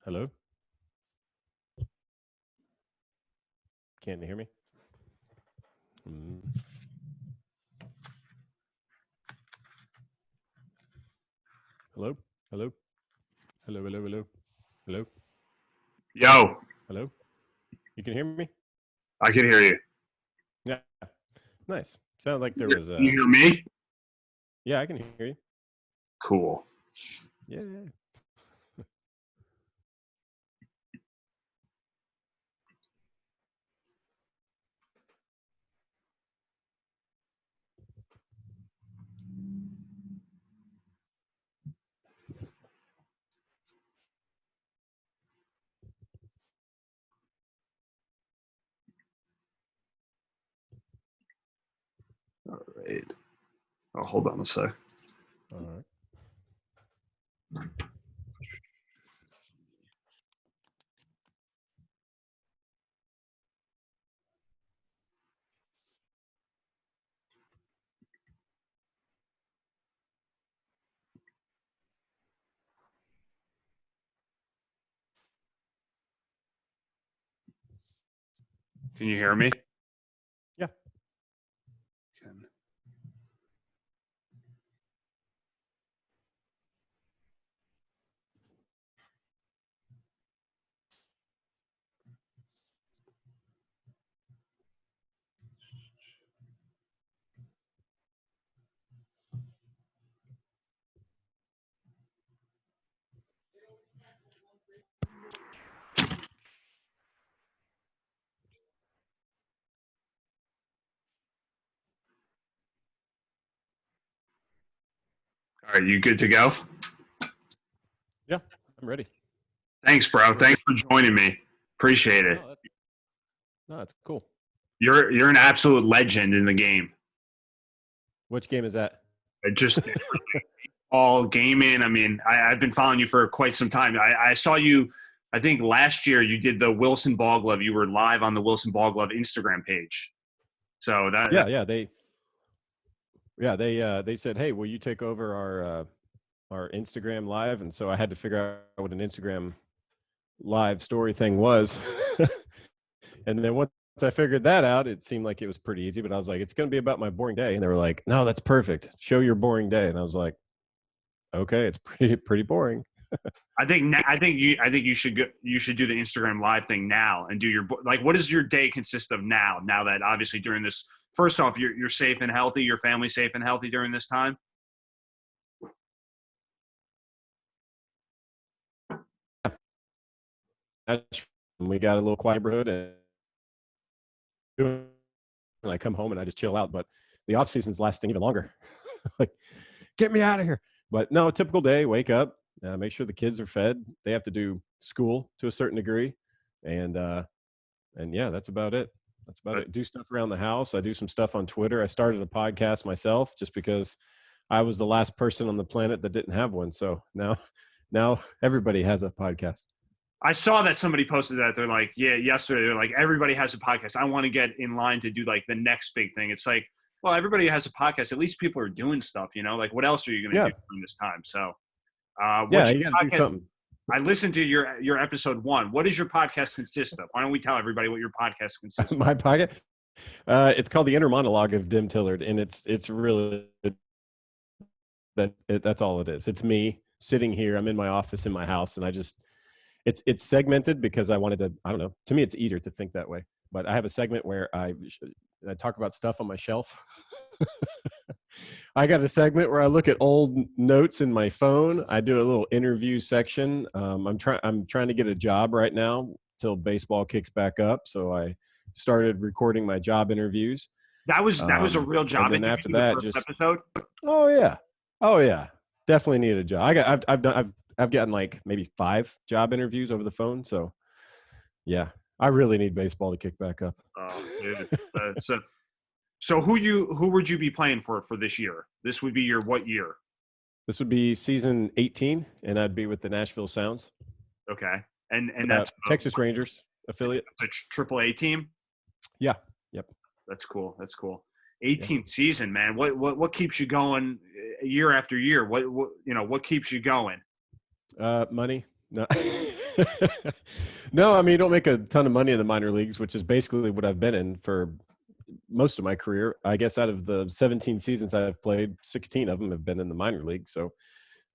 Hello? Can't you hear me? Mm. Hello? Hello? Hello, hello, hello. Hello? Yo, Hello? You can hear me? I can hear you. Yeah. Nice. Sounded like there Can was you hear me? Yeah, I can hear you. Cool. Yeah. All right. Oh, hold on a sec. All right. Can you hear me? Yeah. All right, you good to go? Yeah. I'm ready. Thanks, bro. Thanks for joining me. Appreciate it. No, that's cool. You're an absolute legend in the game. Which game is that? Just all gaming. I mean, I've been following you for quite some time. I saw you. I think last year you did the Wilson Ball Glove. You were live on the Wilson Ball Glove Instagram page. So They said, "Hey, will you take over our Instagram live?" And so I had to figure out what an Instagram live story thing was. And then once I figured that out, it seemed like it was pretty easy, but I was like, it's going to be about my boring day. And they were like, no, that's perfect. Show your boring day. And I was like, okay, it's pretty boring. I think you should you should do the Instagram live thing now and do your like. What does your day consist of now? Now that obviously during this, first off, you're safe and healthy. Your family's safe and healthy during this time. We got a little quiet neighborhood, and I come home and I just chill out. But the off season's lasting even longer. Like, get me out of here. But no, a typical day, wake up, make sure the kids are fed. They have to do school to a certain degree. And yeah, that's about it. That's about it. Do stuff around the house. I do some stuff on Twitter. I started a podcast myself just because I was the last person on the planet that didn't have one. So now everybody has a podcast. I saw that somebody posted that. They're like, yeah, yesterday. They're like, everybody has a podcast. I want to get in line to do like the next big thing. It's like, well, everybody has a podcast. At least people are doing stuff, you know. Like, what else are you going to do during this time? So, yeah, you got to do something. I listened to your episode 1. What does your podcast consist of? Why don't we tell everybody what your podcast consists of? My podcast, it's called The Inner Monologue of Dim Tillard, and it's really that's all it is. It's me sitting here. I'm in my office in my house, and I just it's segmented because I wanted to. I don't know. To me, it's easier to think that way. But I have a segment where I talk about stuff on my shelf. I got a segment where I look at old notes in my phone. I do a little interview section. I'm trying to get a job right now till baseball kicks back up. So I started recording my job interviews. That was a real job. And then after that, just episode. Oh yeah, definitely need a job. I've gotten like maybe 5 job interviews over the phone. So yeah, I really need baseball to kick back up. Oh, dude. So who would you be playing for this year? This would be your what year? This would be season 18, and I'd be with the Nashville Sounds. Okay, and that's Texas Rangers affiliate. It's a AAA team. Yeah. Yep. That's cool. 18th season, man. What keeps you going year after year? What keeps you going? Money. No, no. I mean, you don't make a ton of money in the minor leagues, which is basically what I've been in for most of my career. I guess out of the 17 seasons I've played, 16 of them have been in the minor league. So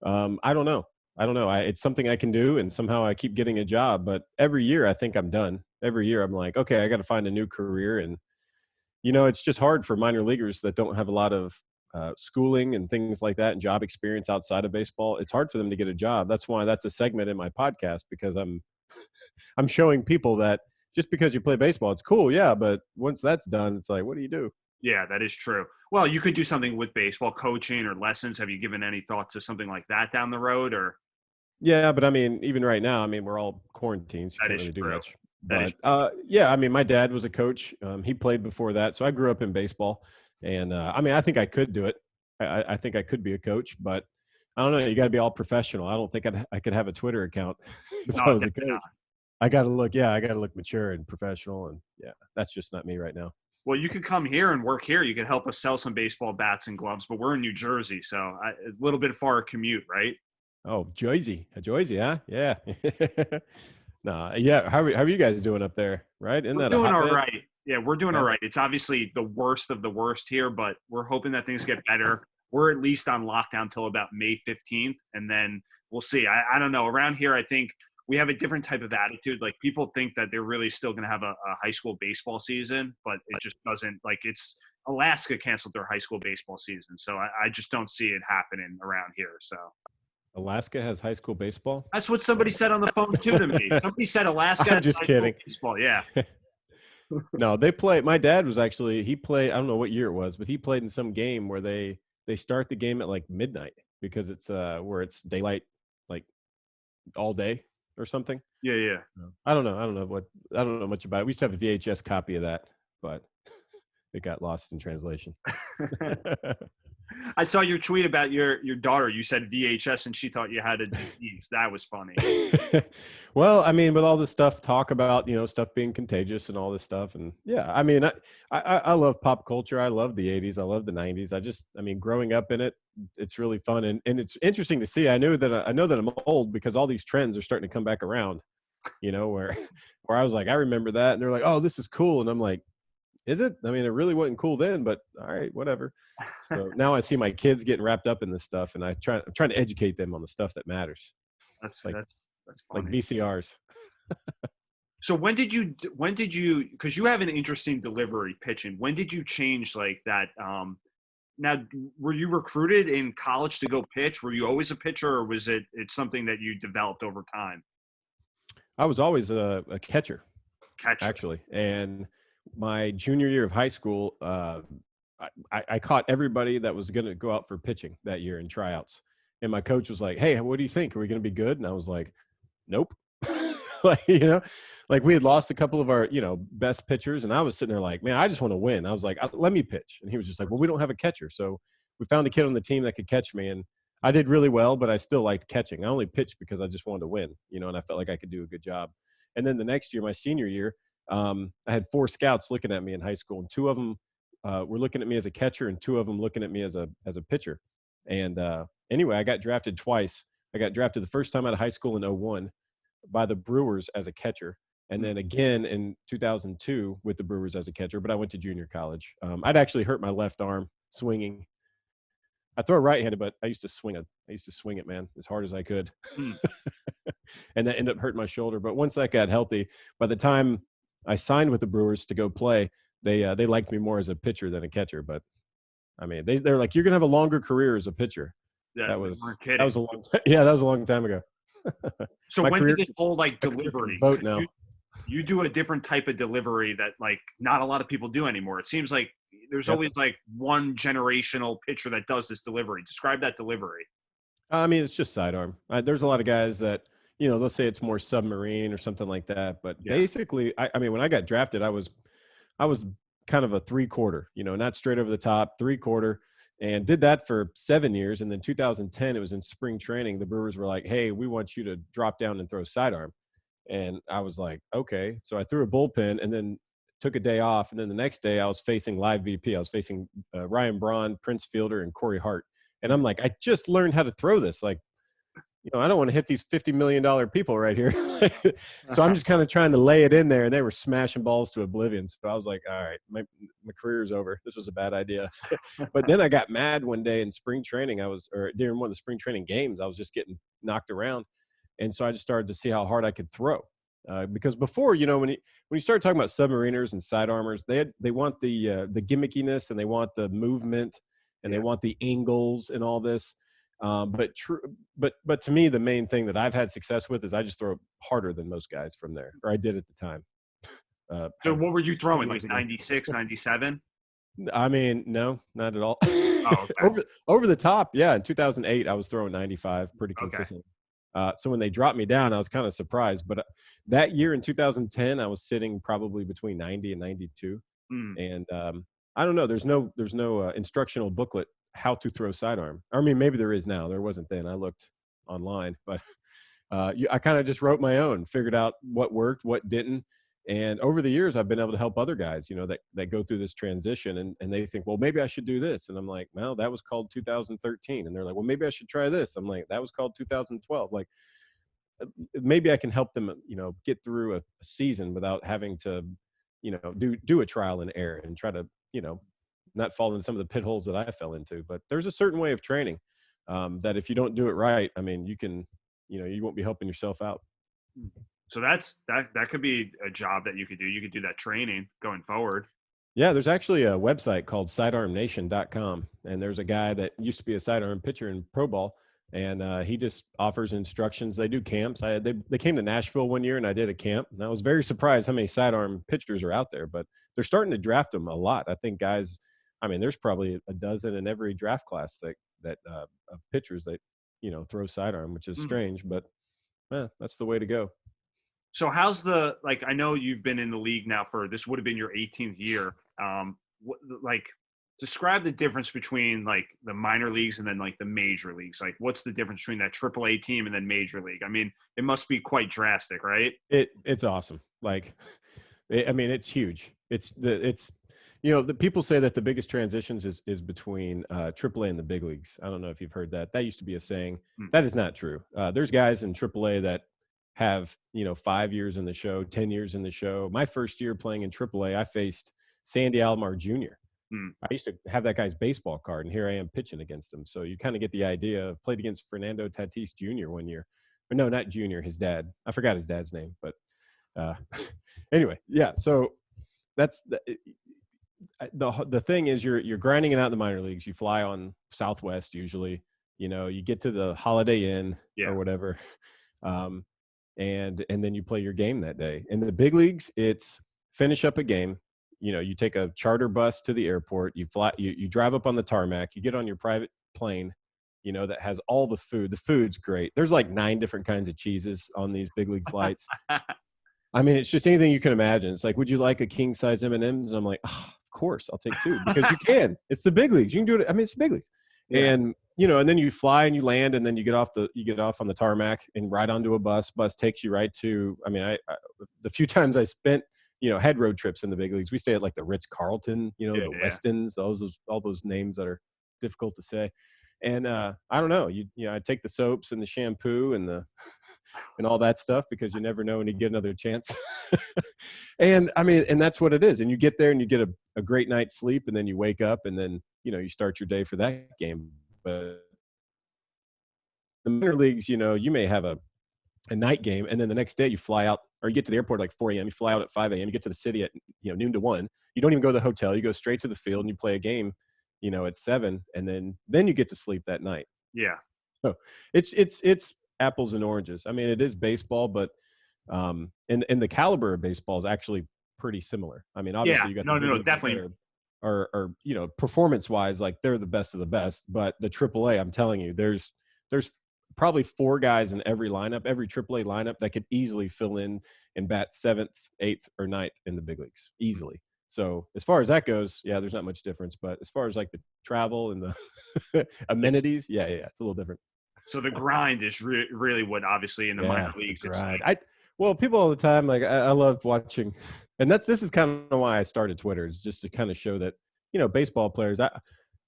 I don't know. I don't know. It's something I can do, and somehow I keep getting a job. But every year, I think I'm done. Every year, I'm like, okay, I got to find a new career, and it's just hard for minor leaguers that don't have a lot of schooling and things like that and job experience outside of baseball. It's hard for them to get a job. That's why that's a segment in my podcast, because I'm showing people that just because you play baseball, it's cool, yeah, but once that's done, it's like, what do you do? Yeah, that is true. Well, you could do something with baseball coaching or lessons. Have you given any thought to something like that down the road? Or Yeah, but I mean, even right now, I mean, we're all quarantined, so you that can't is really do true. much. That is But yeah, I mean, my dad was a coach. He played before that, so I grew up in baseball, and I mean, I think I could do it. I think I could be a coach, but I don't know. You got to be all professional. I don't think I could have a Twitter account if no, I was a definitely not. coach. I got to look, yeah, I got to look mature and professional, and yeah, that's just not me right now. Well, you could come here and work here. You could help us sell some baseball bats and gloves, but we're in New Jersey, so it's a little bit far a commute, right? Oh, Jersey, huh? Yeah. No, yeah. How are you guys doing up there? Right? Isn't We're that a doing all hotbed? right. Yeah, we're doing all Yeah. right. It's obviously the worst of the worst here, but we're hoping that things get better. We're at least on lockdown till about May 15th, and then we'll see. I don't know. Around here, I think we have a different type of attitude. Like, people think that they're really still going to have a high school baseball season, but it just doesn't. Like, it's Alaska canceled their high school baseball season, so I just don't see it happening around here. So Alaska has high school baseball? that's what somebody said on the phone too to me. Somebody said Alaska I'm has just high school kidding. baseball. Yeah. No, they play. My dad was actually, he played, I don't know what year it was, but he played in some game where they start the game at like midnight because it's where it's daylight like all day or something. Yeah, yeah. No. I don't know much about it. We used to have a VHS copy of that, but it got lost in translation. I saw your tweet about your daughter. You said VHS and she thought you had a disease. That was funny. Well, I mean, with all this stuff, talk about, stuff being contagious and all this stuff. And yeah, I mean, I love pop culture. I love the 80s. I love the 90s. I mean, growing up in it, it's really fun. And it's interesting to see. I know that I'm old because all these trends are starting to come back around, where, where I was like, I remember that. And they're like, oh, this is cool. And I'm like, is it? I mean, it really wasn't cool then, but all right, whatever. So now I see my kids getting wrapped up in this stuff, and I'm trying to educate them on the stuff that matters, That's like that's like funny. VCRs. So when did you because you have an interesting delivery pitching. When did you change like that? Now, were you recruited in college to go pitch? Were you always a pitcher, or was it's something that you developed over time? I was always a catcher, Catcher. actually, and my junior year of high school, I caught everybody that was going to go out for pitching that year in tryouts, and my coach was like, "Hey, what do you think? Are we going to be good?" And I was like, "Nope." like like we had lost a couple of our best pitchers, and I was sitting there like, man, I just want to win. I was like, let me pitch. And he was just like, well, we don't have a catcher, so we found a kid on the team that could catch me, and I did really well, but I still liked catching. I only pitched because I just wanted to win, and I felt like I could do a good job. And then the next year, my senior year, I had 4 scouts looking at me in high school, and 2 of them were looking at me as a catcher, and 2 of them looking at me as a pitcher. And anyway, I got drafted twice. I got drafted the first time out of high school in '01 by the Brewers as a catcher, and then again in 2002 with the Brewers as a catcher. But I went to junior college. I'd actually hurt my left arm swinging. I throw right-handed, but I used to swing it, man, as hard as I could, Hmm. and that ended up hurting my shoulder. But once that got healthy, by the time I signed with the Brewers to go play, they liked me more as a pitcher than a catcher. But I mean, they're like, you're gonna have a longer career as a pitcher. Yeah, That we was weren't that kidding. was a long time. Yeah, that was a long time ago. So my when did career, this whole like my career can delivery? vote now. You do a different type of delivery that like not a lot of people do anymore. It seems like there's Yep. always like one generational pitcher that does this delivery. Describe that delivery. I mean, it's just sidearm. There's a lot of guys that, they'll say it's more submarine or something like that. But Yeah. basically, I mean, when I got drafted, I was kind of a 3/4, not straight over the top, 3/4, and did that for 7 years. And then 2010, it was in spring training. The Brewers were like, "Hey, we want you to drop down and throw sidearm." And I was like, okay. So I threw a bullpen and then took a day off. And then the next day I was facing live VP. I was facing Ryan Braun, Prince Fielder, and Corey Hart. And I'm like, I just learned how to throw this. Like, I don't want to hit these $50 million people right here. So I'm just kind of trying to lay it in there, and they were smashing balls to oblivion. So I was like, all right, my career's over. This was a bad idea. But then I got mad one day in spring training. Or during one of the spring training games, I was just getting knocked around. And so I just started to see how hard I could throw. Because before, when you start talking about submariners and sidearmers, they want the gimmickiness, and they want the movement, and they want the angles and all this. But to me, the main thing that I've had success with is I just throw harder than most guys from there, or I did at the time. So what were you throwing, like 96, 97? I mean, no, not at all. Oh, okay. over the top. Yeah. In 2008, I was throwing 95 pretty consistent. So when they dropped me down, I was kind of surprised. But that year in 2010, I was sitting probably between 90 and 92. And I don't know. There's no instructional booklet how to throw sidearm. I mean, maybe there is now. There wasn't then. I looked online, but I kind of just wrote my own, figured out what worked, what didn't. And over the years, I've been able to help other guys, that go through this transition, and they think, well, maybe I should do this. And I'm like, well, that was called 2013. And they're like, well, maybe I should try this. I'm like, that was called 2012. Like, maybe I can help them, get through a season without having to, do a trial and error and try to, not fall into some of the pit holes that I fell into. But there's a certain way of training that if you don't do it right, I mean, you can, you won't be helping yourself out. So that could be a job that you could do. You could do that training going forward. Yeah, there's actually a website called sidearmnation.com. And there's a guy that used to be a sidearm pitcher in pro ball. And he just offers instructions. They do camps. They came to Nashville one year, and I did a camp. And I was very surprised how many sidearm pitchers are out there. But they're starting to draft them a lot. I think guys, I mean, there's probably a dozen in every draft class that of pitchers that, throw sidearm, which is strange. But that's the way to go. So how's I know you've been in the league now this would have been your 18th year. Describe the difference between the minor leagues and then the major leagues. What's the difference between that AAA team and then major league? I mean, it must be quite drastic, right? It's awesome. It's huge. The people say that the biggest transitions is between AAA and the big leagues. I don't know if you've heard that. That used to be a saying. That is not true. There's guys in AAA that have 5 years in the show, 10 years in the show. My first year playing in AAA, I faced Sandy Alomar Jr. I used to have that guy's baseball card, and here I am pitching against him. So you kind of get the idea. Played against Fernando Tatis Jr. one year. Or no, not Jr., his dad. I forgot his dad's name. But anyway, yeah. So that's the thing is you're grinding it out in the minor leagues. You fly on Southwest usually. You get to the Holiday Inn or whatever. And then you play your game that day. In the big leagues, it's finish up a game. You take a charter bus to the airport, you fly, you drive up on the tarmac, you get on your private plane, that has all the food. The food's great. There's 9 different kinds of cheeses on these big league flights. I mean, it's just anything you can imagine. It's like, would you like a king size M&Ms? And I'm like, of course I'll take 2 because you can. It's the big leagues. You can do it. I mean, it's the big leagues. Yeah. And, and then you fly and you land, and then you get off on the tarmac and ride onto a bus. Bus takes you right to, I mean, I the few times I spent, had road trips in the big leagues. We stay at the Ritz-Carlton, the Westins, all those names that are difficult to say. And I don't know, I take the soaps and the shampoo and and all that stuff because you never know when you get another chance. And I mean, and that's what it is. And you get there and you get a great night's sleep, and then you wake up, and then, you start your day for that game. But the minor leagues, you may have a night game, and then the next day you fly out, or you get to the airport at 4 a.m. You fly out at 5 a.m. You get to the city at noon to 1. You don't even go to the hotel. You go straight to the field and you play a game, at 7, and then you get to sleep that night. Yeah. So it's apples and oranges. I mean, it is baseball, but and the caliber of baseball is actually pretty similar. I mean, obviously you got no, definitely. Or performance wise, they're the best of the best. But the AAA, I'm telling you, there's probably 4 guys in every lineup, every AAA lineup that could easily fill in and bat 7th, 8th, or 9th in the big leagues easily. So as far as that goes, yeah, there's not much difference. But as far as the travel and the amenities, yeah, it's a little different. So the grind is really what, obviously, in the minor leagues. The grind. Well, people all the time, I love watching, and this is kind of why I started Twitter, is just to kind of show that, baseball players,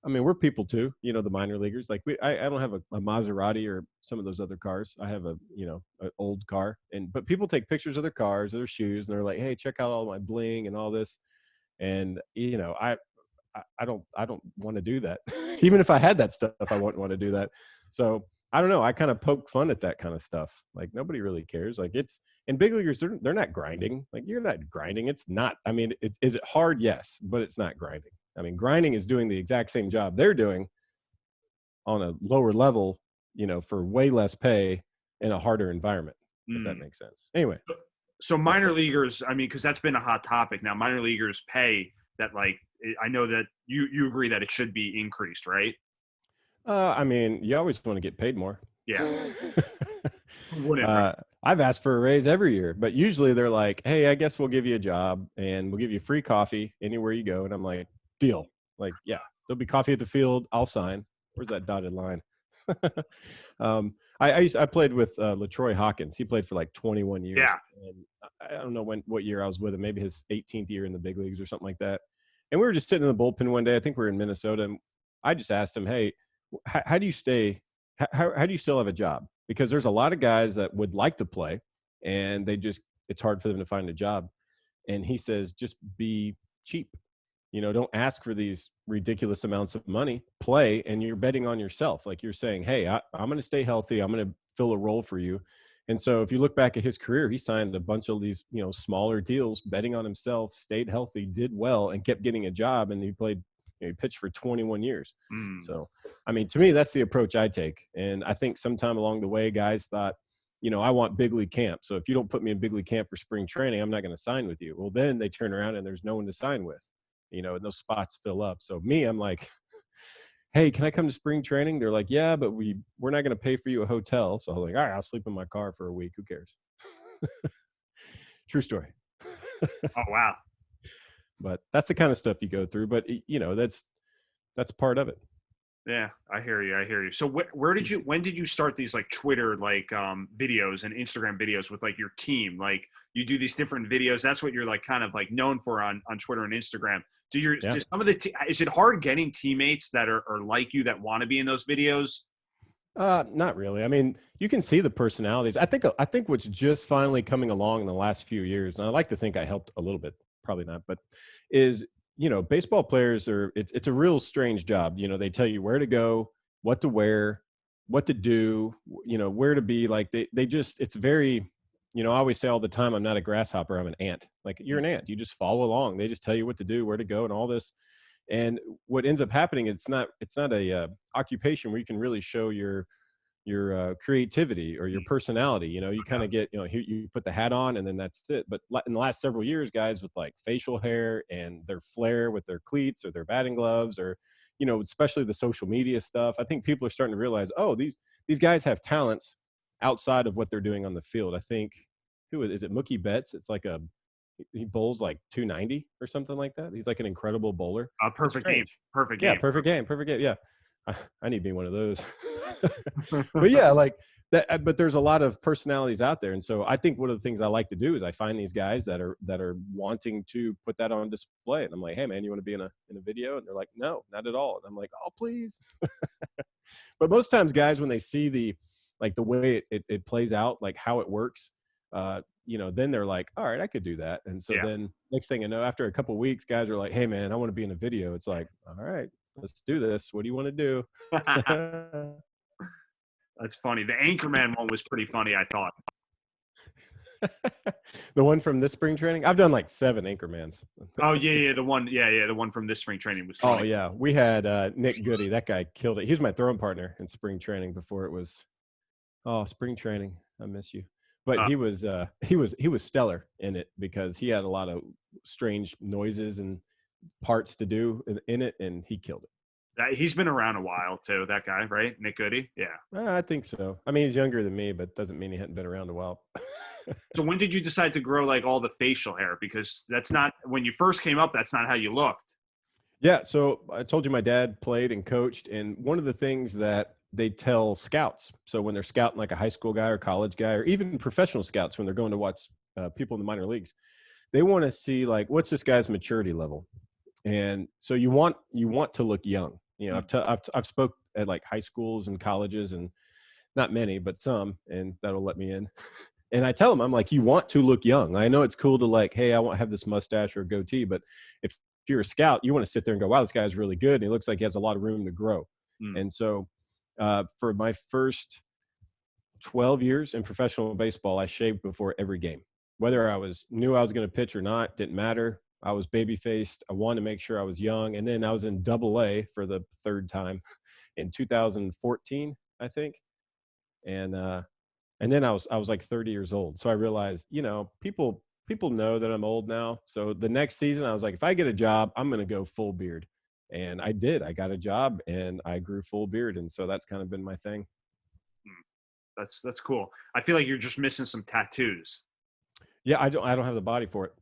I mean, we're people too, the minor leaguers. Like I don't have a Maserati or some of those other cars. I have an old car, but people take pictures of their cars, of their shoes, and they're like, "Hey, check out all my bling and all this." And I don't want to do that. Even if I had that stuff, I wouldn't want to do that. So I don't know. I kind of poke fun at that kind of stuff. Like nobody really cares. Like and big leaguers, they're not grinding. Like you're not grinding. It's not. I mean, is it hard? Yes, but it's not grinding. I mean, grinding is doing the exact same job they're doing on a lower level, for way less pay in a harder environment. If that makes sense. Anyway. So minor leaguers, I mean, because that's been a hot topic now. Minor leaguers pay that, like, I know that you agree that it should be increased, right? I mean, you always want to get paid more. Yeah. Wouldn't, I've asked for a raise every year, but usually they're like, "Hey, I guess we'll give you a job and we'll give you free coffee anywhere you go." And I'm like, "Deal." Like, yeah, there'll be coffee at the field. I'll sign. Where's that dotted line? I played with LaTroy Hawkins. He played for like 21 years. Yeah. And I don't know what year I was with him. Maybe his 18th year in the big leagues or something like that. And we were just sitting in the bullpen one day. I think we were in Minnesota. And I just asked him, "Hey, how do you stay? How do you still have a job?" Because there's a lot of guys that would like to play, and it's hard for them to find a job. And he says, "Just be cheap. Don't ask for these ridiculous amounts of money. Play, and you're betting on yourself. Like you're saying, hey, I'm going to stay healthy. I'm going to fill a role for you." And so if you look back at his career, he signed a bunch of these, smaller deals, betting on himself, stayed healthy, did well, and kept getting a job. And he played, he pitched for 21 years. So, I mean, to me, that's the approach I take. And I think sometime along the way, guys thought, I want big league camp. So if you don't put me in big league camp for spring training, I'm not going to sign with you. Well, then they turn around and there's no one to sign with, and those spots fill up. So me, I'm like, "Hey, can I come to spring training?" They're like, "Yeah, but we're not going to pay for you a hotel." So I'm like, "All right, I'll sleep in my car for a week. Who cares?" True story. Oh, wow. But that's the kind of stuff you go through. But that's part of it. Yeah, I hear you. So when did you start these like Twitter, like videos and Instagram videos with like your team? Like you do these different videos. That's what you're like kind of like known for on Twitter and Instagram. Do some of is it hard getting teammates that are like you that want to be in those videos? Not really. I mean, you can see the personalities. I think what's just finally coming along in the last few years, and I like to think I helped a little bit, probably not, but is baseball players it's a real strange job. They tell you where to go, what to wear, what to do, where to be. Like it's very, I always say all the time, I'm not a grasshopper, I'm an ant. Like you're an ant. You just follow along. They just tell you what to do, where to go, and all this. And what ends up happening, it's not a occupation where you can really show your creativity or your personality. You kind of get, you put the hat on and then that's it. But in the last several years, guys with like facial hair and their flair with their cleats or their batting gloves, or especially the social media stuff, I think people are starting to realize, oh, these guys have talents outside of what they're doing on the field. I think, who is it? Mookie Betts. It's like he bowls like 290 or something like that. He's like an incredible bowler. Perfect game. Yeah, perfect game. Yeah. I need to be one of those. But yeah, like that. But there's a lot of personalities out there, and so I think one of the things I like to do is I find these guys that are wanting to put that on display, and I'm like, "Hey, man, you want to be in a video?" And they're like, "No, not at all." And I'm like, "Oh, please." But most times, guys, when they see the way it plays out, like how it works, then they're like, "All right, I could do that." And so then next thing I know, after a couple of weeks, guys are like, "Hey, man, I want to be in a video." It's like, "All right, let's do this. What do you want to do?" That's funny. The Anchorman one was pretty funny, I thought. The one from this spring training? I've done like 7 Anchormans. Oh, yeah. The one from this spring training was funny. Oh, yeah. We had Nick Goody. That guy killed it. He was my throwing partner in spring training before it was, spring training. I miss you. But he was stellar in it because he had a lot of strange noises and parts to do in it, and he killed it. He's been around a while too, that guy, right? Nick Goody? Yeah. I think so. I mean, he's younger than me, but doesn't mean he hadn't been around a while. So when did you decide to grow like all the facial hair? Because that's not, when you first came up, that's not how you looked. Yeah. So I told you my dad played and coached. And one of the things that they tell scouts, so when they're scouting like a high school guy or college guy, or even professional scouts, when they're going to watch people in the minor leagues, they want to see like, what's this guy's maturity level? And so you want to look young. You know, I've spoke at like high schools and colleges, and not many, but some, and that'll let me in. And I tell them, I'm like, you want to look young. I know it's cool to like, hey, I want to have this mustache or goatee, but if you're a scout, you want to sit there and go, wow, this guy's really good. And he looks like he has a lot of room to grow. And so for my first 12 years in professional baseball, I shaved before every game. Whether knew I was going to pitch or not, didn't matter. I was baby faced. I wanted to make sure I was young. And then I was in Double A for the third time in 2014, I think. And then I was like 30 years old. So I realized, you know, people know that I'm old now. So the next season I was like, if I get a job, I'm going to go full beard. And I did. I got a job and I grew full beard. And so that's kind of been my thing. That's cool. I feel like you're just missing some tattoos. Yeah, I don't have the body for it.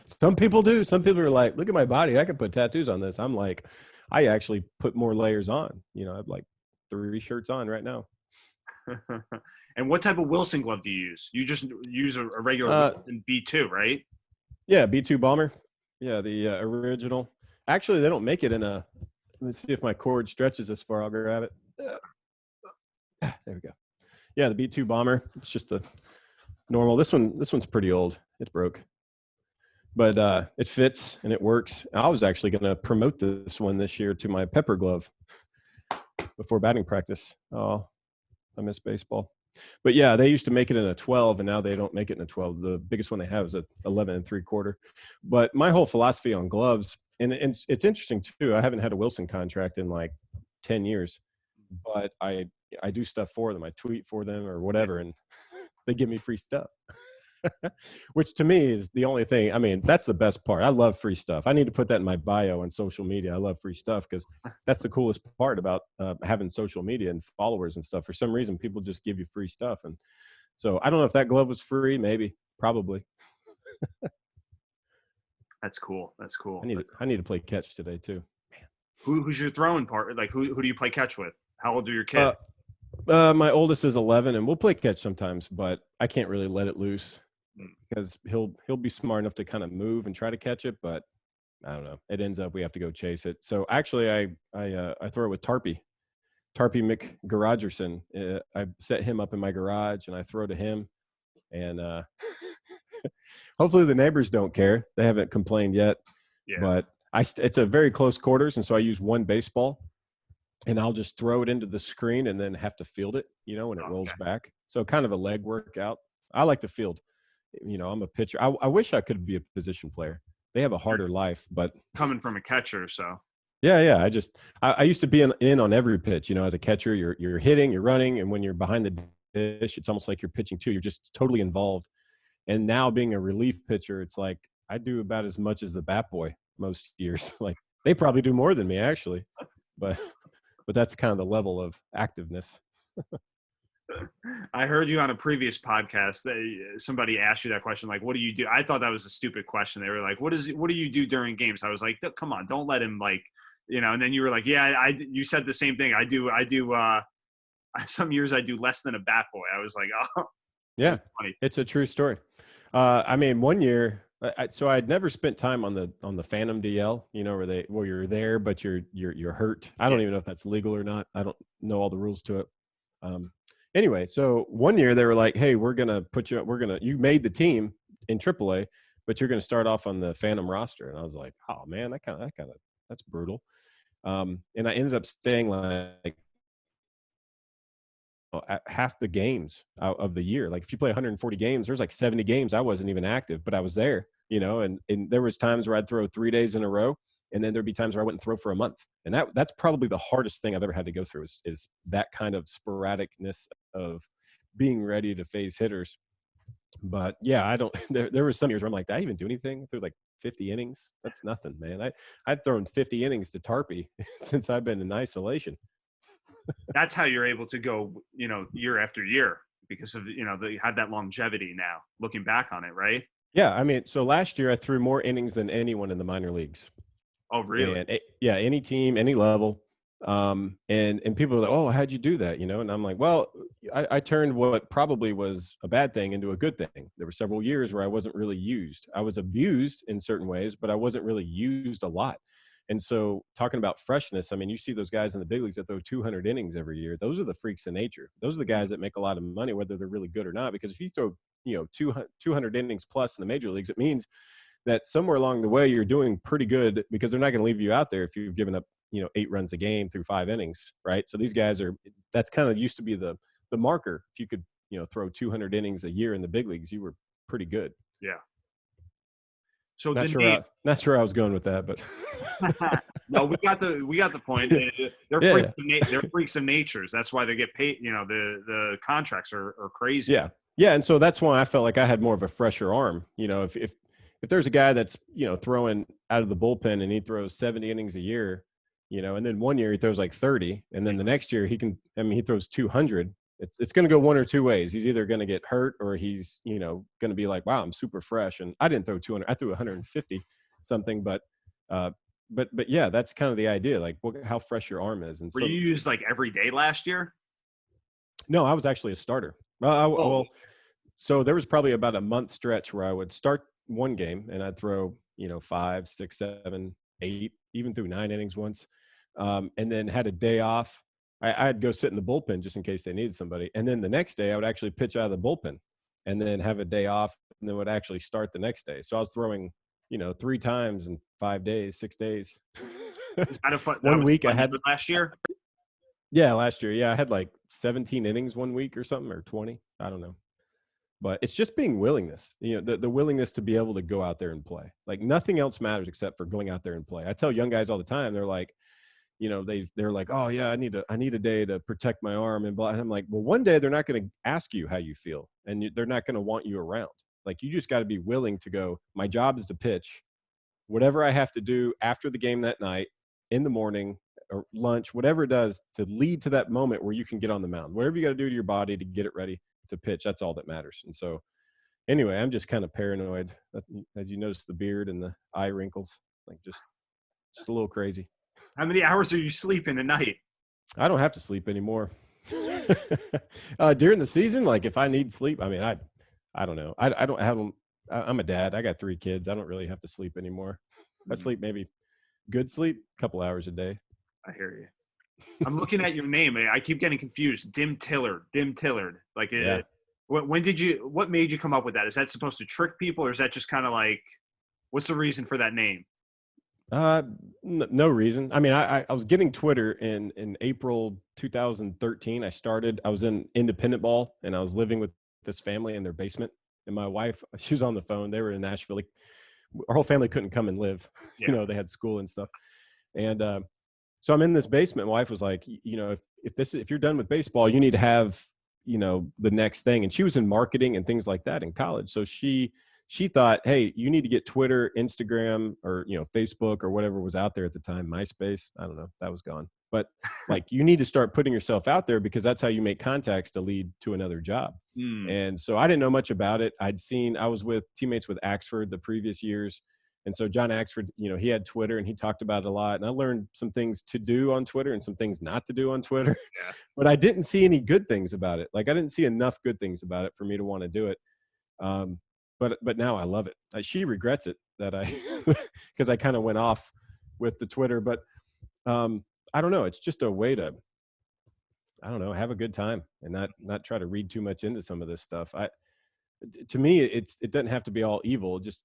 Some people do. Some people are like, look at my body. I could put tattoos on this. I'm like, I actually put more layers on. You know, I have like 3 shirts on right now. And what type of Wilson glove do you use? You just use a regular Wilson B2, right? Yeah, B2 Bomber. Yeah, the original. Actually, they don't make it in a. Let me see if my cord stretches this far. I'll grab it. There we go. Yeah, the B2 Bomber. It's just a normal. This one's pretty old. It broke, but it fits and it works. I was actually going to promote this one this year to my pepper glove before batting practice. Oh, I miss baseball. But yeah, they used to make it in a 12, and now they don't make it in a 12. The biggest one they have is a 11 3/4. But my whole philosophy on gloves, and it's interesting too. I haven't had a Wilson contract in like 10 years, but I do stuff for them. I tweet for them or whatever, and they give me free stuff. Which to me is the only thing. I mean, that's the best part. I love free stuff. I need to put that in my bio on social media. I love free stuff because that's the coolest part about having social media and followers and stuff. For some reason, people just give you free stuff. And so I don't know if that glove was free, maybe, probably. That's cool. That's cool. I need to play catch today too. Man. Who's your throwing part? Like who do you play catch with? How old are your kids? My oldest is 11, and we'll play catch sometimes, but I can't really let it loose because he'll be smart enough to kind of move and try to catch it, but I don't know. It ends up we have to go chase it. So actually, I throw it with Tarpey McGaragerson. I set him up in my garage, and I throw to him, and hopefully the neighbors don't care. They haven't complained yet, but it's a very close quarters, and so I use one baseball. And I'll just throw it into the screen and then have to field it, you know, when it rolls back. So kind of a leg workout. I like to field. You know, I'm a pitcher. I wish I could be a position player. They have a harder life, but coming from a catcher, so yeah. I used to be in on every pitch. You know, as a catcher, you're hitting, you're running, and when you're behind the dish, it's almost like you're pitching too. You're just totally involved. And now being a relief pitcher, it's like I do about as much as the bat boy most years. Like they probably do more than me actually, but that's kind of the level of activeness. I heard you on a previous podcast that somebody asked you that question, like, what do you do? I thought that was a stupid question. They were like, what do you do during games? I was like, come on, don't let him like, you know, and then you were like, yeah, you said the same thing. I do some years I do less than a bat boy. I was like, oh, yeah, it's a true story. I mean, one year, so I'd never spent time on the Phantom DL, you know, where you're there, but you're hurt. I don't even know if that's legal or not. I don't know all the rules to it. Anyway, so one year they were like, hey, you made the team in AAA, but you're going to start off on the Phantom roster. And I was like, oh man, that's brutal. And I ended up staying like at half the games of the year. Like if you play 140 games, there's like 70 games I wasn't even active, but I was there, you know, and there was times where I'd throw 3 days in a row, and then there'd be times where I wouldn't throw for a month. And that's probably the hardest thing I've ever had to go through is that kind of sporadicness of being ready to face hitters. But yeah, there were some years where I'm like, did I even do anything through like 50 innings? That's nothing, man. I'd thrown 50 innings to Tarpey since I've been in isolation. That's how you're able to go, you know, year after year because of, you know, you have that longevity now looking back on it, right? Yeah. I mean, so last year I threw more innings than anyone in the minor leagues. Oh, really? And any team, any level. And people are like, oh, how'd you do that? You know? And I'm like, well, I turned what probably was a bad thing into a good thing. There were several years where I wasn't really used. I was abused in certain ways, but I wasn't really used a lot. And so talking about freshness, I mean, you see those guys in the big leagues that throw 200 innings every year. Those are the freaks of nature. Those are the guys that make a lot of money, whether they're really good or not. Because if you throw, 200 innings plus in the major leagues, it means that somewhere along the way you're doing pretty good, because they're not going to leave you out there if you've given up, 8 runs a game through 5 innings, right? So these guys that's kind of used to be the marker. If you could, throw 200 innings a year in the big leagues, you were pretty good. Yeah. So not sure I was going with that, but no, we got the point. They're freaks of natures. That's why they get paid. The contracts are crazy. Yeah, and so that's why I felt like I had more of a fresher arm. If there's a guy that's throwing out of the bullpen and he throws 70 innings a year, and then one year he throws like 30, and then the next year he throws 200. It's going to go one or two ways. He's either going to get hurt, or he's, going to be like, wow, I'm super fresh. And I didn't throw 200. I threw 150 something, but yeah, that's kind of the idea. Like how fresh your arm is. And Were you used like every day last year? No, I was actually a starter. Well, so there was probably about a month stretch where I would start one game and I'd throw, 5, 6, 7, 8, even through 9 innings once. And then had a day off. I'd go sit in the bullpen just in case they needed somebody. And then the next day I would actually pitch out of the bullpen and then have a day off, and then would actually start the next day. So I was throwing, 3 times in 5 days, 6 days. One week I had last year. Yeah, last year. Yeah, I had like 17 innings one week or something, or 20. I don't know. But it's just being willingness, the willingness to be able to go out there and play. Like nothing else matters except for going out there and play. I tell young guys all the time, they're like, they're like, oh yeah, I need a day to protect my arm and blah. And I'm like, well, one day they're not going to ask you how you feel, and they're not going to want you around. Like you just got to be willing to go. My job is to pitch. Whatever I have to do after the game that night, in the morning or lunch, whatever it does to lead to that moment where you can get on the mound. Whatever you got to do to your body to get it ready to pitch, that's all that matters. And so, anyway, I'm just kind of paranoid, as you notice the beard and the eye wrinkles, like just a little crazy. How many hours are you sleeping a night? I don't have to sleep anymore. During the season, like if I need sleep, I mean, I don't know. I don't have them. I'm a dad. I got 3 kids. I don't really have to sleep anymore. I sleep maybe good sleep, a couple hours a day. I hear you. I'm looking at your name. I keep getting confused. Dim Tillard. Like, yeah. What made you come up with that? Is that supposed to trick people, or is that just kind of like, what's the reason for that name? No reason. I mean, I was getting Twitter in April 2013. I was in independent ball, and I was living with this family in their basement. And my wife, she was on the phone. They were in Nashville. Like, our whole family couldn't come and live. Yeah. They had school and stuff. And so I'm in this basement. My wife was like, if you're done with baseball, you need to have, the next thing. And she was in marketing and things like that in college. So she thought, hey, you need to get Twitter, Instagram, or, Facebook or whatever was out there at the time, MySpace. I don't know. That was gone. But like, you need to start putting yourself out there, because that's how you make contacts to lead to another job. And so I didn't know much about it. I was with teammates with Axford the previous years. And so John Axford, he had Twitter and he talked about it a lot. And I learned some things to do on Twitter and some things not to do on Twitter. Yeah. But I didn't see any good things about it. Like, I didn't see enough good things about it for me to want to do it. But now I love it. She regrets it that because I kind of went off with the Twitter. But I don't know. It's just a way to, I don't know, have a good time and not try to read too much into some of this stuff. To me, it doesn't have to be all evil. Just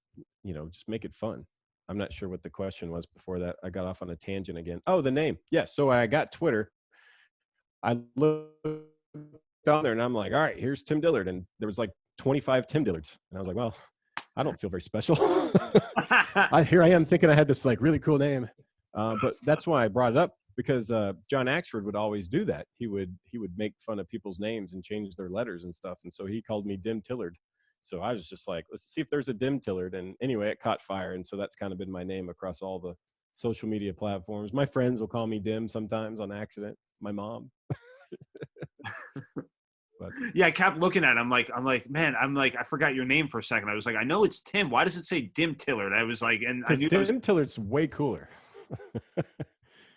make it fun. I'm not sure what the question was before that. I got off on a tangent again. Oh, the name. Yes. So I got Twitter. I looked down there and I'm like, all right, here's Tim Dillard. And there was like 25 Tim Dillards. And I was like, well, I don't feel very special. Here I am thinking I had this like really cool name. But that's why I brought it up, because John Axford would always do that. He would make fun of people's names and change their letters and stuff. And so he called me Dim Tillard. So I was just like, let's see if there's a Dim Tillard. And anyway, it caught fire. And so that's kind of been my name across all the social media platforms. My friends will call me Dim sometimes on accident. My mom. But, yeah, I kept looking at it. I'm like, man, I forgot your name for a second. I was like, I know it's Tim. Why does it say Dim Tillard? I was like, and I knew Dim Tillard's way cooler.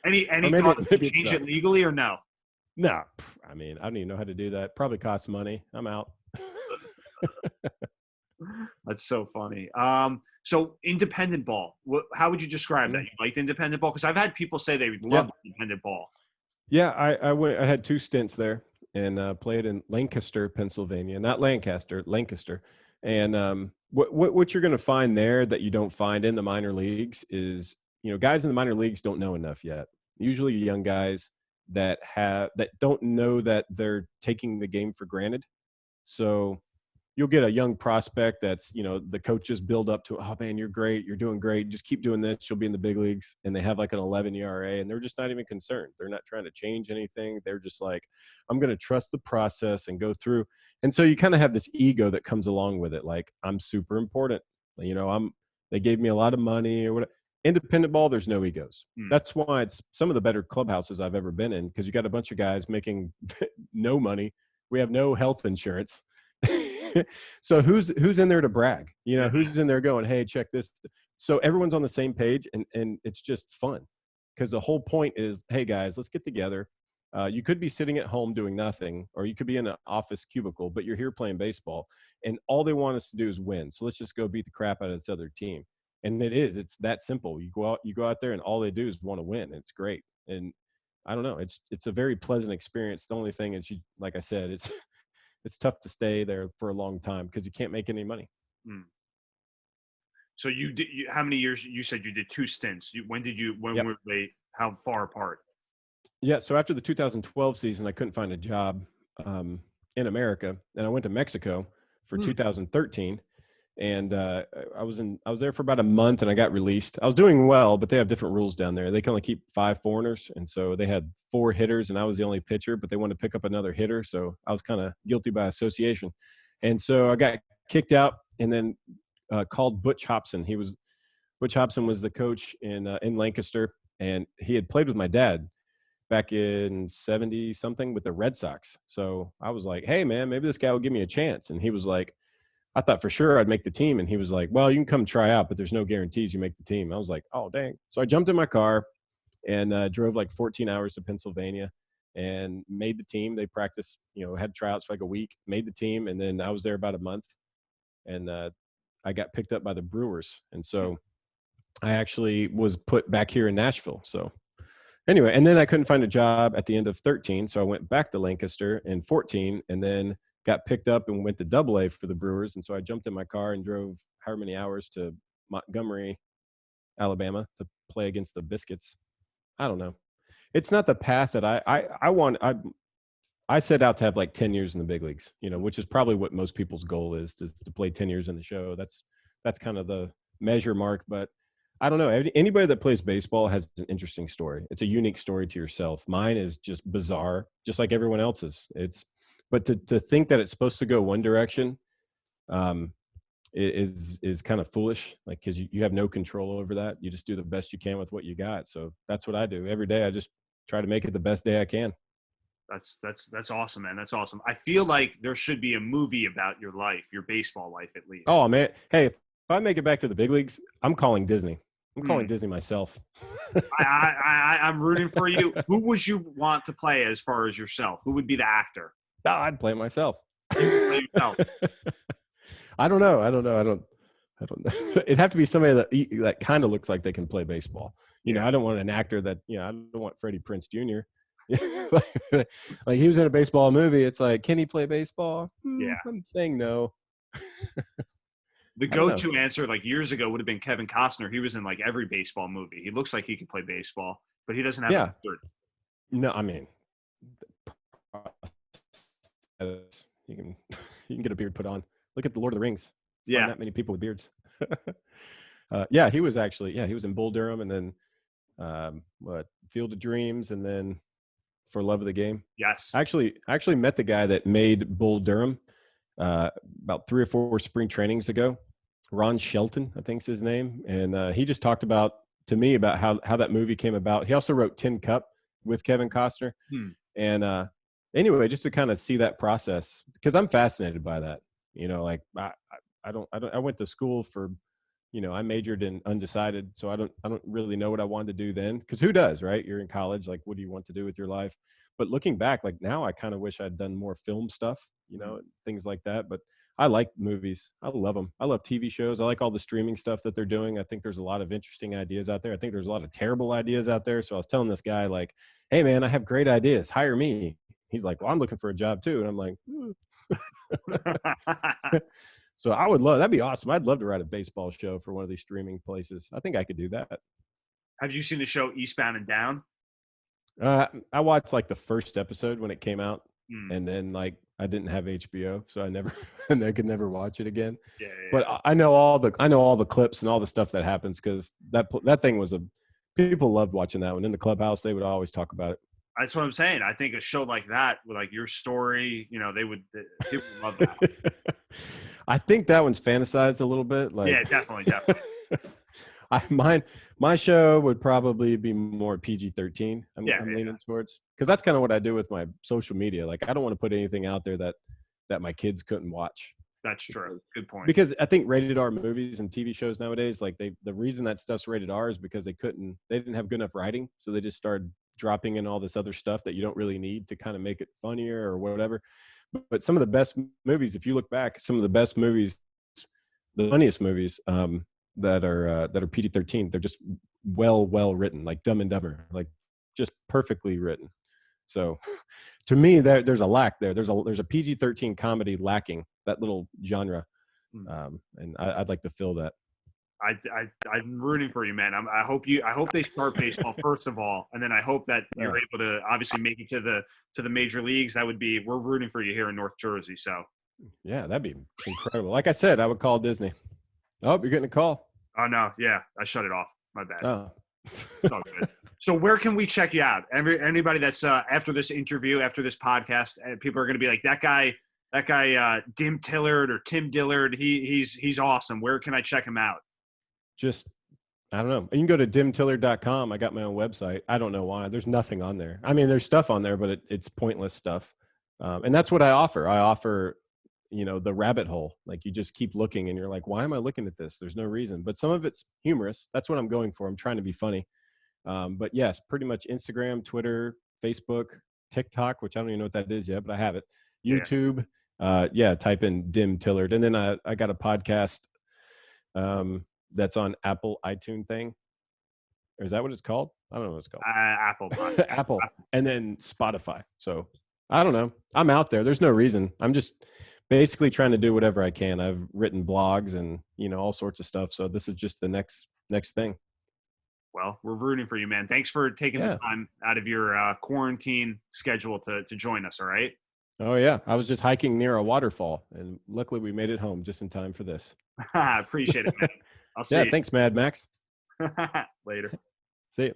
Any thought to change it legally or no? No, I mean, I don't even know how to do that. Probably costs money. I'm out. That's so funny. So independent ball, how would you describe that? Mm. You liked independent ball? Because I've had people say they Yeah. love independent ball. Yeah, I had 2 stints there and, played in Lancaster, Pennsylvania, not Lancaster, Lancaster. And, what you're gonna find there that you don't find in the minor leagues is, guys in the minor leagues don't know enough yet. Usually young guys that don't know that they're taking the game for granted. So you'll get a young prospect that's, the coaches build up to, oh man, you're great, you're doing great, just keep doing this, you'll be in the big leagues. And they have like an 11 ERA, and they're just not even concerned. They're not trying to change anything. They're just like, I'm going to trust the process and go through. And so you kind of have this ego that comes along with it. Like, I'm super important. They gave me a lot of money or whatever. Independent ball, there's no egos. That's why it's some of the better clubhouses I've ever been in, because you got a bunch of guys making no money. We have no health insurance. So who's in there to brag? Who's in there going, hey, check this? So everyone's on the same page, and it's just fun, because the whole point is, hey guys, let's get together. You could be sitting at home doing nothing, or you could be in an office cubicle, but you're here playing baseball, and all they want us to do is win. So let's just go beat the crap out of this other team. And it's that simple. You go out there, and all they do is want to win. It's great. And I don't know, it's a very pleasant experience. The only thing is, like I said, it's tough to stay there for a long time because you can't make any money. So you did, how many years? You said you did 2 stints. When Yep. were they, how far apart? Yeah. So after the 2012 season, I couldn't find a job in America, and I went to Mexico for 2013. And I was there for about a month, and I got released. I was doing well, but they have different rules down there. They can only keep 5 foreigners, and so they had 4 hitters, and I was the only pitcher. But they wanted to pick up another hitter, so I was kind of guilty by association. And so I got kicked out, and then called Butch Hobson. Butch Hobson was the coach in Lancaster, and he had played with my dad back in 70 something with the Red Sox. So I was like, hey man, maybe this guy will give me a chance. And he was like, I thought for sure I'd make the team. And he was like, well, you can come try out, but there's no guarantees you make the team. I was like, oh, dang. So I jumped in my car and drove like 14 hours to Pennsylvania and made the team. They practiced, had tryouts for like a week, made the team. And then I was there about a month, and I got picked up by the Brewers. And so I actually was put back here in Nashville. So anyway, and then I couldn't find a job at the end of 13. So I went back to Lancaster in 14, and then got picked up and went to AA for the Brewers. And so I jumped in my car and drove however many hours to Montgomery, Alabama, to play against the Biscuits. I don't know. It's not the path that I want. I set out to have like 10 years in the big leagues, which is probably what most people's goal is to play 10 years in the show. That's kind of the measure mark. But I don't know. Anybody that plays baseball has an interesting story. It's a unique story to yourself. Mine is just bizarre, just like everyone else's. But to think that it's supposed to go one direction is kind of foolish, like, because you have no control over that. You just do the best you can with what you got. So that's what I do every day. I just try to make it the best day I can. That's awesome, man. That's awesome. I feel like there should be a movie about your life, your baseball life, at least. Oh man, hey, if I make it back to the big leagues, I'm calling Disney. I'm calling Disney myself. I'm rooting for you. Who would you want to play as far as yourself? Who would be the actor? No, I'd play it myself. Play yourself. I don't know. I don't know. It'd have to be somebody that kind of looks like they can play baseball. I don't want an actor that, I don't want Freddie Prinze Jr. like he was in a baseball movie. It's like, can he play baseball? Yeah. I'm saying no. The go-to answer like years ago would have been Kevin Costner. He was in like every baseball movie. He looks like he could play baseball, but he doesn't have a beard. No, I mean, you can get a beard put on. Look at the Lord of the Rings. Yeah, not many people with beards. He was in Bull Durham, and then Field of Dreams, and then For Love of the Game. Yes, I actually met the guy that made Bull Durham about 3 or 4 spring trainings ago. Ron Shelton, I think's his name, and he just talked to me about how that movie came about. He also wrote Tin Cup with Kevin Costner, and anyway, just to kind of see that process, because I'm fascinated by that. Like I went to school for, I majored in undecided, so I don't really know what I wanted to do then, because who does, right? You're in college, like, what do you want to do with your life? But looking back, like now, I kind of wish I'd done more film stuff, things like that. But I like movies. I love them. I love TV shows. I like all the streaming stuff that they're doing. I think there's a lot of interesting ideas out there. I think there's a lot of terrible ideas out there. So I was telling this guy, like, hey, man, I have great ideas. Hire me. He's like, well, I'm looking for a job too. And I'm like, so I would love, that'd be awesome. I'd love to write a baseball show for one of these streaming places. I think I could do that. Have you seen the show Eastbound and Down? I watched like the first episode when it came out, Mm. and then like I didn't have HBO, so I never, and I could never watch it again. Yeah, But I know all the clips and all the stuff that happens, because that thing was people loved watching that one in the clubhouse. They would always talk about it. That's what I'm saying. I think a show like that, with like your story, you know, people would love that. I think that one's fantasized a little bit. Like, Yeah, definitely. My show would probably be more PG-13. I'm leaning towards, because that's kind of what I do with my social media. Like, I don't want to put anything out there that my kids couldn't watch. That's true. Good point. Because I think rated R movies and TV shows nowadays, like the reason that stuff's rated R is because they didn't have good enough writing, so they just started dropping in all this other stuff that you don't really need to kind of make it funnier or whatever. But some of the best movies, if you look back, some of the best movies, the funniest movies, that are PG-13, they're just well written, like Dumb and Dumber, like just perfectly written. So to me, there's a lack there. There's a PG-13 comedy lacking, that little genre, and I'd like to fill that. I'm rooting for you, man. I hope they start baseball first of all, and then I hope that you're able to obviously make it to the major leagues. We're rooting for you here in North Jersey. So yeah, that'd be incredible. Like I said, I would call Disney. Oh, you're getting a call. Oh no, yeah, I shut it off. My bad. Oh. It's all good. So where can we check you out? Anybody that's after this interview, after this podcast, people are going to be like, that guy, Dim Tillard or Tim Dillard, he's awesome. Where can I check him out? Just, I don't know. You can go to dimtillard.com. I got my own website. I don't know why. There's nothing on there. I mean, there's stuff on there, but it's pointless stuff. And that's what I offer. I offer, the rabbit hole. Like, you just keep looking and you're like, why am I looking at this? There's no reason. But some of it's humorous. That's what I'm going for. I'm trying to be funny. But yes, pretty much Instagram, Twitter, Facebook, TikTok, which I don't even know what that is yet, but I have it. YouTube. Type in Dim Tillard. And then I got a podcast that's on Apple iTunes thing. Or is that what it's called? I don't know what it's called. Apple. Apple. And then Spotify. So I don't know. I'm out there. There's no reason. I'm just basically trying to do whatever I can. I've written blogs and, all sorts of stuff. So this is just the next thing. Well, we're rooting for you, man. Thanks for taking the time out of your quarantine schedule to join us. All right. Oh yeah. I was just hiking near a waterfall, and luckily we made it home just in time for this. I appreciate it, man. I'll see you. Thanks, Mad Max. Later. See you.